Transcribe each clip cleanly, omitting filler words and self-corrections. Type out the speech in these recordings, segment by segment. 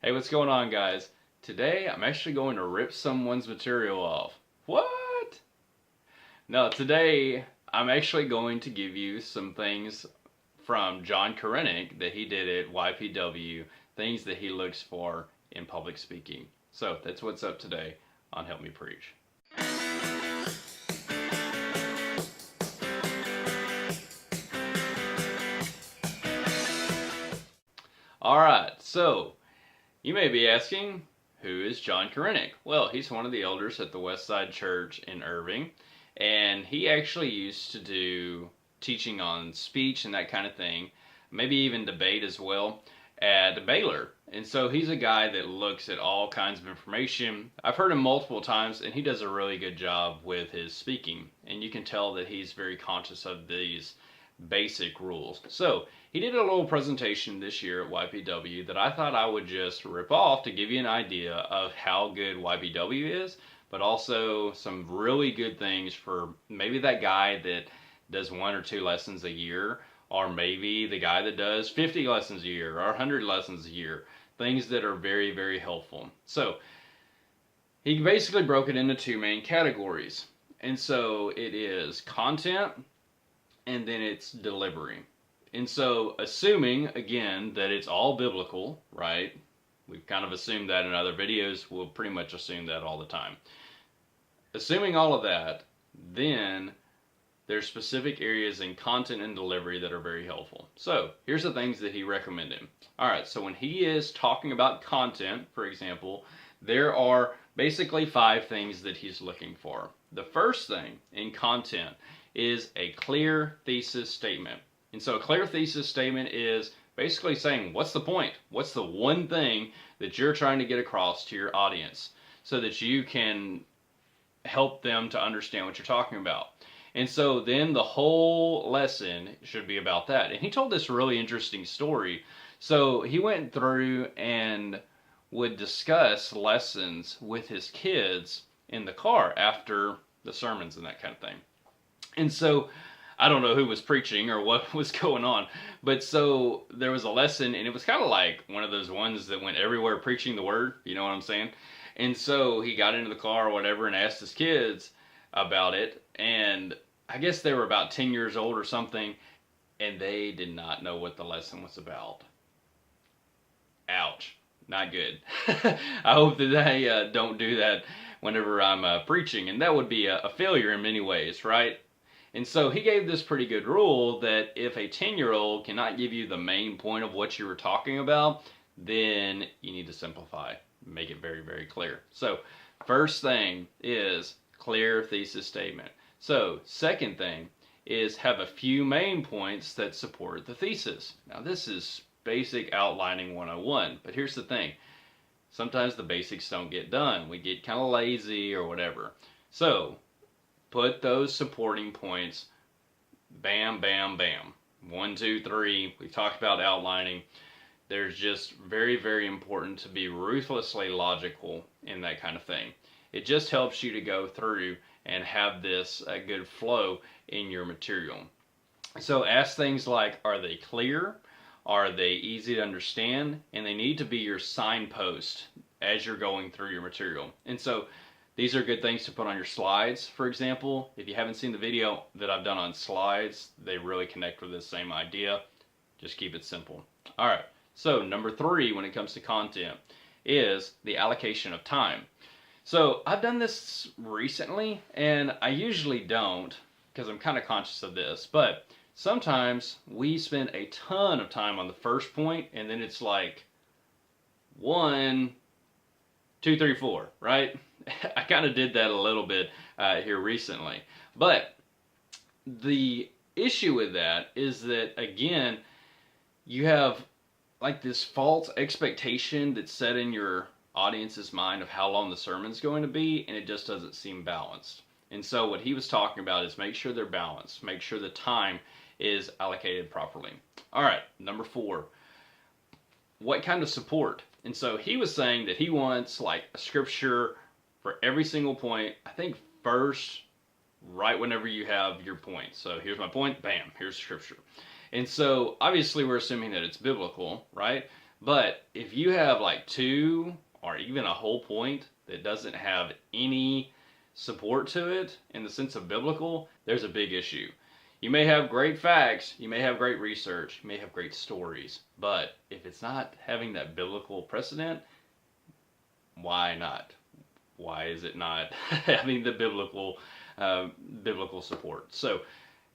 Hey, what's going on, guys? Today I'm actually going to rip someone's material off. What? No, today I'm actually going to give you some things from John Korenik that he did at YPW, things that he looks for in public speaking. So that's what's up today on Help Me Preach. Alright, so you may be asking, who is John Korenik? Well, he's one of the elders at the Westside Church in Irving, and he actually used to do teaching on speech and that kind of thing, maybe even debate as well, at Baylor. And so he's a guy that looks at all kinds of information. I've heard him multiple times, and he does a really good job with his speaking, and you can tell that he's very conscious of these basic rules. So he did a little presentation this year at YPW that I thought I would just rip off to give you an idea of how good YPW is, but also some really good things for maybe that guy that does 1 or 2 lessons a year, or maybe the guy that does 50 lessons a year or 100 lessons a year. Things that are very, very helpful. So he basically broke it into two main categories. And so it is content and then it's delivery. And so, assuming, again, that it's all biblical, right? We've kind of assumed that in other videos. We'll pretty much assume that all the time. Assuming all of that, then there's specific areas in content and delivery that are very helpful. So, here's the things that he recommended. Alright, so when he is talking about content, for example, there are basically 5 things that he's looking for. The first thing in content is a clear thesis statement. And so a clear thesis statement is basically saying, what's the point? What's the one thing that you're trying to get across to your audience so that you can help them to understand what you're talking about? And so then the whole lesson should be about that. And he told this really interesting story. So he went through and would discuss lessons with his kids in the car after the sermons and that kind of thing. And so I don't know who was preaching or what was going on, but so there was a lesson, and it was kind of like one of those ones that went everywhere preaching the word, you know what I'm saying? And so he got into the car or whatever and asked his kids about it, and I guess they were about 10 years old or something, and they did not know what the lesson was about. Ouch. Not good. I hope that they don't do that whenever I'm preaching, and that would be a failure in many ways, right? And so he gave this pretty good rule that if a 10-year-old cannot give you the main point of what you were talking about, then you need to simplify, make it very, very clear. So first thing is clear thesis statement. So second thing is have a few main points that support the thesis. Now this is basic outlining 101, but here's the thing. Sometimes the basics don't get done. We get kind of lazy or whatever. So put those supporting points, bam, bam, bam. 1, 2, 3. We've talked about outlining. There's just very, very important to be ruthlessly logical in that kind of thing. It just helps you to go through and have this good flow in your material. So ask things like, are they clear? Are they easy to understand? And they need to be your signpost as you're going through your material. And so these are good things to put on your slides, for example. If you haven't seen the video that I've done on slides, they really connect with this same idea. Just keep it simple. All right, so number 3 when it comes to content is the allocation of time. So I've done this recently, and I usually don't because I'm kind of conscious of this, but sometimes we spend a ton of time on the first point, and then it's like 1, 2, 3, 4, right? I kind of did that a little bit here recently. But the issue with that is that, again, you have like this false expectation that's set in your audience's mind of how long the sermon's going to be, and it just doesn't seem balanced. And so what he was talking about is make sure they're balanced. Make sure the time is allocated properly. All right, number 4. What kind of support? And so he was saying that he wants like a scripture for every single point. I think first, right whenever you have your point. So here's my point, bam, here's scripture. And so obviously we're assuming that it's biblical, right? But if you have like two or even a whole point that doesn't have any support to it in the sense of biblical, there's a big issue. You may have great facts, you may have great research, you may have great stories, but if it's not having that biblical precedent, why not? Why is it not having the biblical support? So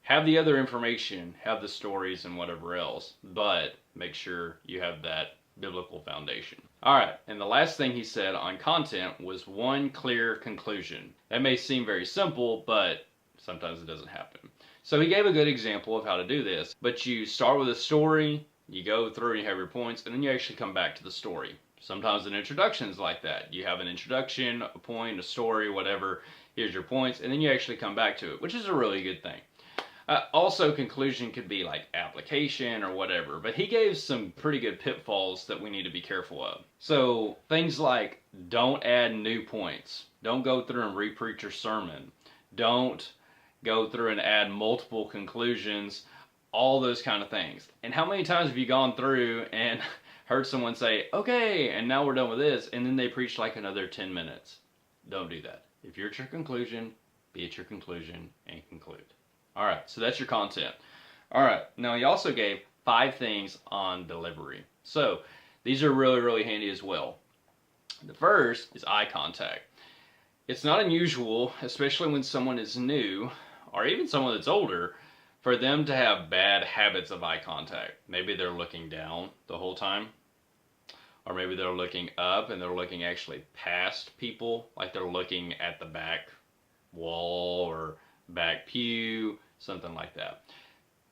have the other information, have the stories and whatever else, but make sure you have that biblical foundation. All right, and the last thing he said on content was one clear conclusion. That may seem very simple, but sometimes it doesn't happen. So he gave a good example of how to do this, but you start with a story, you go through and you have your points, and then you actually come back to the story. Sometimes an introduction is like that. You have an introduction, a point, a story, whatever, here's your points, and then you actually come back to it, which is a really good thing. Also, conclusion could be like application or whatever, but he gave some pretty good pitfalls that we need to be careful of. So, things like don't add new points. Don't go through and re-preach your sermon. Don't go through and add multiple conclusions, all those kind of things. And how many times have you gone through and heard someone say, okay, and now we're done with this, and then they preach like another 10 minutes? Don't do that. If you're at your conclusion, be at your conclusion and conclude. All right, so that's your content. All right, now he also gave 5 things on delivery. So these are really, really handy as well. The first is eye contact. It's not unusual, especially when someone is new, or even someone that's older, for them to have bad habits of eye contact. Maybe they're looking down the whole time, or maybe they're looking up and they're looking actually past people, like they're looking at the back wall or back pew, something like that.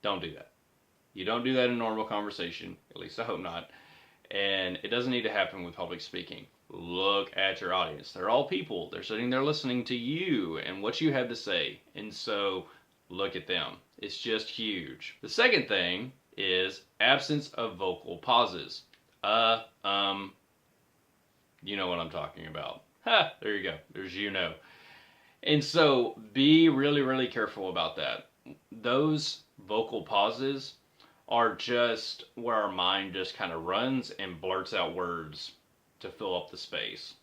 Don't do that. You don't do that in normal conversation, at least I hope not. And it doesn't need to happen with public speaking. Look at your audience. They're all people. They're sitting there listening to you and what you have to say. And so look at them. It's just huge. The second thing is absence of vocal pauses. You know what I'm talking about. Ha, there you go. There's you know. And so be really, really careful about that. Those vocal pauses are just where our mind just kind of runs and blurts out words to fill up the space.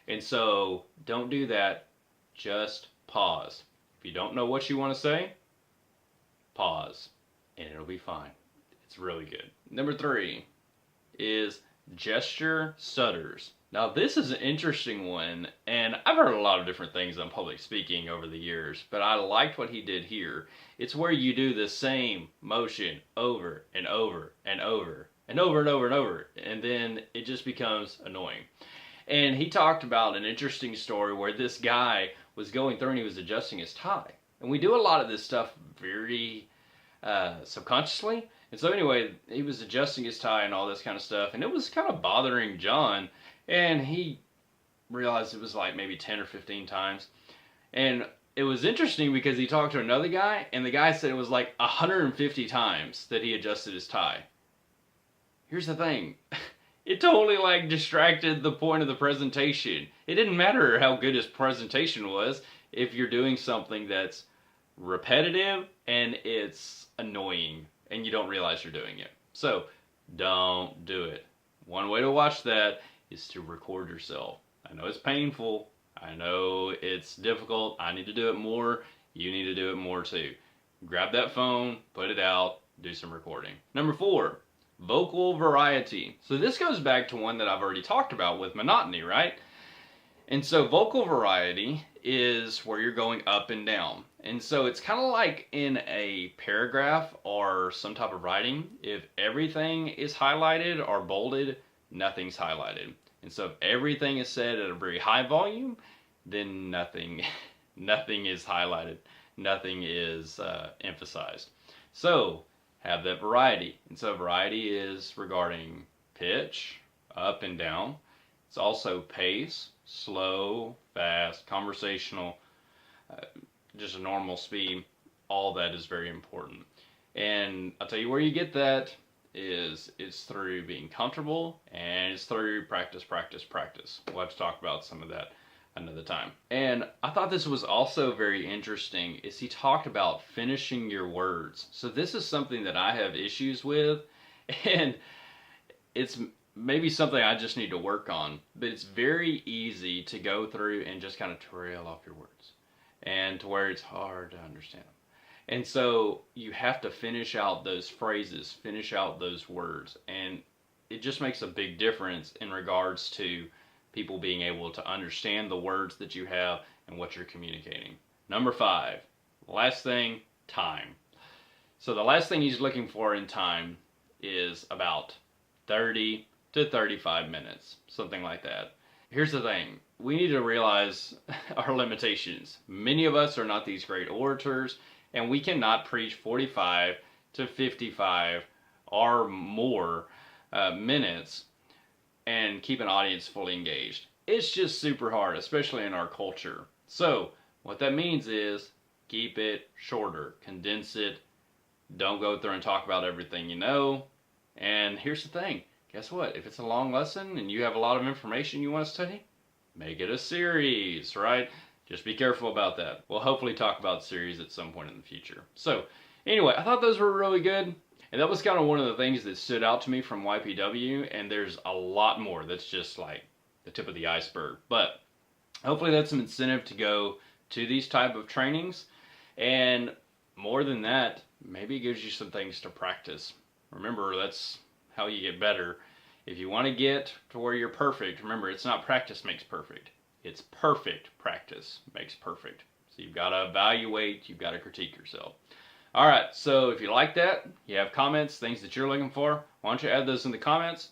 And so don't do that. Just pause. If you don't know what you want to say, pause and it'll be fine. It's really good. Number 3 is gesture stutters. Now this is an interesting one, and I've heard a lot of different things on public speaking over the years, but I liked what he did here. It's where you do the same motion over and over and over and over and over and over, and then it just becomes annoying. And he talked about an interesting story where this guy was going through and he was adjusting his tie. And we do a lot of this stuff very subconsciously. And so anyway, he was adjusting his tie and all this kind of stuff, and it was kind of bothering John. And he realized it was like maybe 10 or 15 times. And it was interesting because he talked to another guy, and the guy said it was like 150 times that he adjusted his tie. Here's the thing. It totally like distracted the point of the presentation. It didn't matter how good his presentation was if you're doing something that's repetitive and it's annoying and you don't realize you're doing it. So don't do it. One way to watch that is to record yourself. I know it's painful. I know it's difficult. I need to do it more. You need to do it more too. Grab that phone, put it out, do some recording. Number 4, vocal variety. So this goes back to one that I've already talked about with monotony, right? And so vocal variety is where you're going up and down. And so it's kind of like in a paragraph or some type of writing. If everything is highlighted or bolded, nothing's highlighted. And so if everything is said at a very high volume, then nothing is highlighted. Nothing is emphasized. So have that variety. And so variety is regarding pitch, up and down. It's also pace, slow, fast, conversational, just a normal speed. All that is very important. And I'll tell you where you get that is it's through being comfortable, and it's through practice. We'll have to talk about some of that another time. And I thought this was also very interesting is he talked about finishing your words. So this is something that I have issues with, and it's maybe something I just need to work on, but it's very easy to go through and just kind of trail off your words and to where it's hard to understand them. And so you have to finish out those phrases, finish out those words, and it just makes a big difference in regards to people being able to understand the words that you have and what you're communicating. Number 5, last thing, time. So the last thing he's looking for in time is about 30 to 35 minutes, something like that. Here's the thing. We need to realize our limitations. Many of us are not these great orators, and we cannot preach 45 to 55 or more minutes and keep an audience fully engaged. It's just super hard, especially in our culture. So what that means is keep it shorter, condense it. Don't go through and talk about everything you know. And here's the thing. Guess what? If it's a long lesson and you have a lot of information you want to study, make it a series, right? Just be careful about that. We'll hopefully talk about series at some point in the future. So anyway, I thought those were really good. And that was kind of one of the things that stood out to me from YPW. And there's a lot more that's just like the tip of the iceberg. But hopefully that's some incentive to go to these type of trainings. And more than that, maybe it gives you some things to practice. Remember, that's how you get better. If you want to get to where you're perfect, remember, it's not practice makes perfect. It's perfect practice makes perfect. So you've got to evaluate, you've got to critique yourself. All right, so if you like that, you have comments, things that you're looking for, why don't you add those in the comments?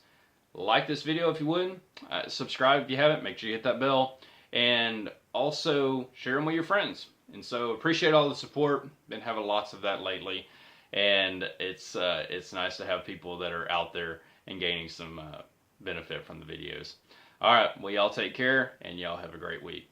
Like this video if you would. Subscribe if you haven't. Make sure you hit that bell. And also share them with your friends. And so appreciate all the support. Been having lots of that lately. And it's nice to have people that are out there and gaining some benefit from the videos. All right, well, y'all take care, and y'all have a great week.